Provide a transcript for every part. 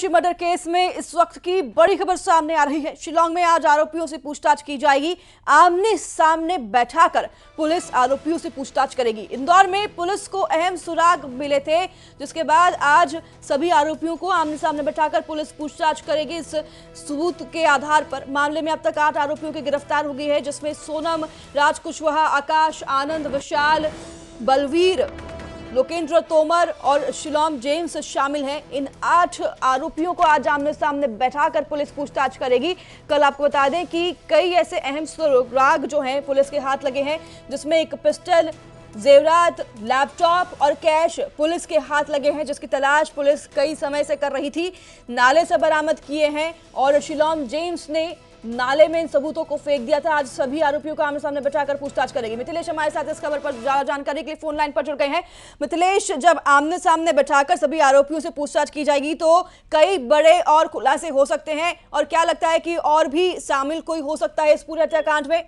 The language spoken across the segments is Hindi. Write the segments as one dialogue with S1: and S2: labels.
S1: रघुवंशी मर्डर केस में इस वक्त की बड़ी खबर सामने आ रही है। शिलांग में आज आरोपियों से पूछताछ की जाएगी। आमने सामने बैठाकर पुलिस आरोपियों से पूछताछ करेगी। इंदौर में पुलिस को अहम सुराग मिले थे, जिसके बाद आज सभी आरोपियों को आमने सामने बैठाकर पुलिस पूछताछ करेगी। इस सबूत के आधार पर मामले में अब तक 8 आरोपियों की गिरफ्तार हो गई है, जिसमें सोनम, राज कुशवाहा, आकाश, आनंद, विशाल, बलवीर, लोकेंद्र तोमर और शिलोम जेम्स शामिल हैं। इन 8 आरोपियों को आज आमने सामने बैठाकर पुलिस पूछताछ करेगी। कल आपको बता दें कि कई ऐसे अहम सुराग जो हैं पुलिस के हाथ लगे हैं, जिसमें एक पिस्टल, जेवरात, लैपटॉप और कैश पुलिस के हाथ लगे हैं, जिसकी तलाश पुलिस कई समय से कर रही थी। नाले से बरामद किए हैं और शिलोम जेम्स ने नाले में इन सबूतों को फेंक दिया था। आज सभी आरोपियों को आमने सामने बैठाकर पूछताछ करेगी। मिथिलेश हमारे साथ इस खबर पर ज्यादा जानकारी के लिए फोन लाइन पर जुड़ गए हैं। मिथिलेश, जब आमने सामने बैठाकर सभी आरोपियों से पूछताछ की जाएगी तो कई बड़े और खुलासे हो सकते हैं, और क्या लगता है कि और भी शामिल कोई हो सकता है इस पूरे हत्याकांड में?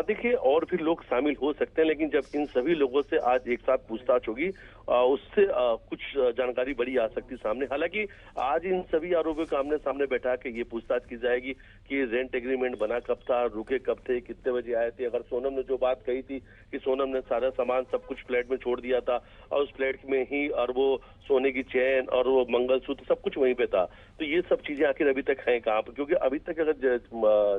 S2: देखिए, और भी लोग शामिल हो सकते हैं, लेकिन जब इन सभी लोगों से आज एक साथ पूछताछ होगी उससे कुछ जानकारी बड़ी आ सकती सामने। हालांकि आज इन सभी आरोपियों को आमने सामने बैठा के ये पूछताछ की जाएगी कि रेंट एग्रीमेंट बना कब था, रुके कब थे, कितने बजे आए थे। अगर सोनम ने जो बात कही थी कि सोनम ने सारा सामान सब कुछ फ्लैट में छोड़ दिया था और उस फ्लैट में ही और वो सोने की चेन और वो मंगलसूत्र सब कुछ वहीं पे था, तो ये सब चीजें आखिर अभी तक हैं कहाँ पर? क्योंकि अभी तक अगर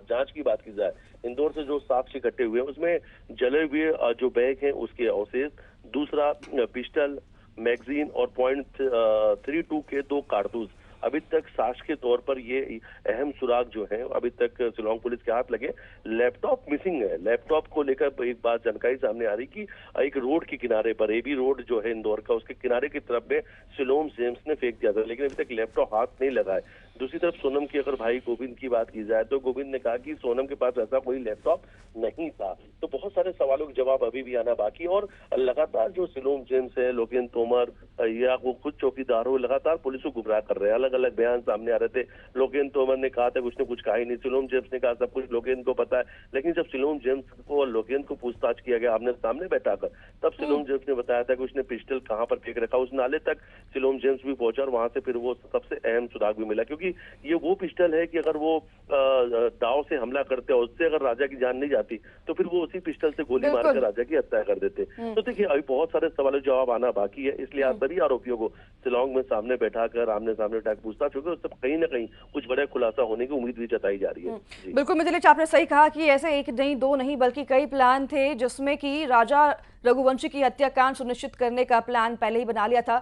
S2: जांच की बात की जाए, इंदौर से जो साक्ष्य इकट्ठे हुए हैं उसमें जले हुए जो बैग हैं उसके अवशेष, दूसरा पिस्टल, मैगजीन और .32 के 2 कारतूस अभी तक साक्ष्य के तौर पर ये अहम सुराग जो है अभी तक शिलांग पुलिस के हाथ लगे। लैपटॉप मिसिंग है। लैपटॉप को लेकर एक बात जानकारी सामने आ रही कि एक रोड के किनारे पर, एबी रोड जो है इंदौर का, उसके किनारे की तरफ में शिलोम जेम्स ने फेंक दिया था, लेकिन अभी तक लैपटॉप हाथ नहीं लगा है। दूसरी तरफ सोनम की अगर भाई गोविंद की बात की जाए तो गोविंद ने कहा कि सोनम के पास ऐसा कोई लैपटॉप नहीं था। तो बहुत सारे सवालों के जवाब अभी भी आना बाकी, और लगातार जो शिलोम जेम्स है, लोकेंद्र तोमर या वो खुद चौकीदार हो, लगातार पुलिस को गुमराह कर रहे हैं। अलग अलग बयान सामने आ रहे थे। लोकेंद्र तोमर ने कहा था उसने कुछ कहा ही नहीं, शिलोम जेम्स ने कहा सब कुछ लोकेंद्र को पता है। लेकिन जब शिलोम जेम्स को और लोकेंद्र को पूछताछ किया गया आमने सामने बैठाकर, तब शिलोम जेम्स ने बताया था कि उसने पिस्टल कहां पर फेंक रखा। उस नाले तक शिलोम जेम्स भी पहुंचा और वहां से फिर वो सबसे अहम सुराग भी मिला, क्योंकि ये वो पिस्टल है कि अगर वो दाव से हमला करते और उससे अगर राजा की जान नहीं जाती तो फिर वो उसी पिस्टल से गोली मारकर राजा की हत्या कर देते। तो देखिए, अभी बहुत सारे सवालों जवाब आना बाकी है, इसलिए आज सभी आरोपियों को शिलांग में सामने बैठाकर आमने सामने बैठाकर पूछताछ होगी। उससे कहीं ना कहीं कुछ बड़ा खुलासा होने की उम्मीद भी जताई जा रही है।
S1: बिल्कुल मिथिलेश, आपने सही कहा कि ऐसे एक नहीं, दो नहीं, बल्कि कई प्लान थे, जिसमें कि राजा रघुवंशी की हत्याकांड सुनिश्चित करने का प्लान पहले ही बना लिया था।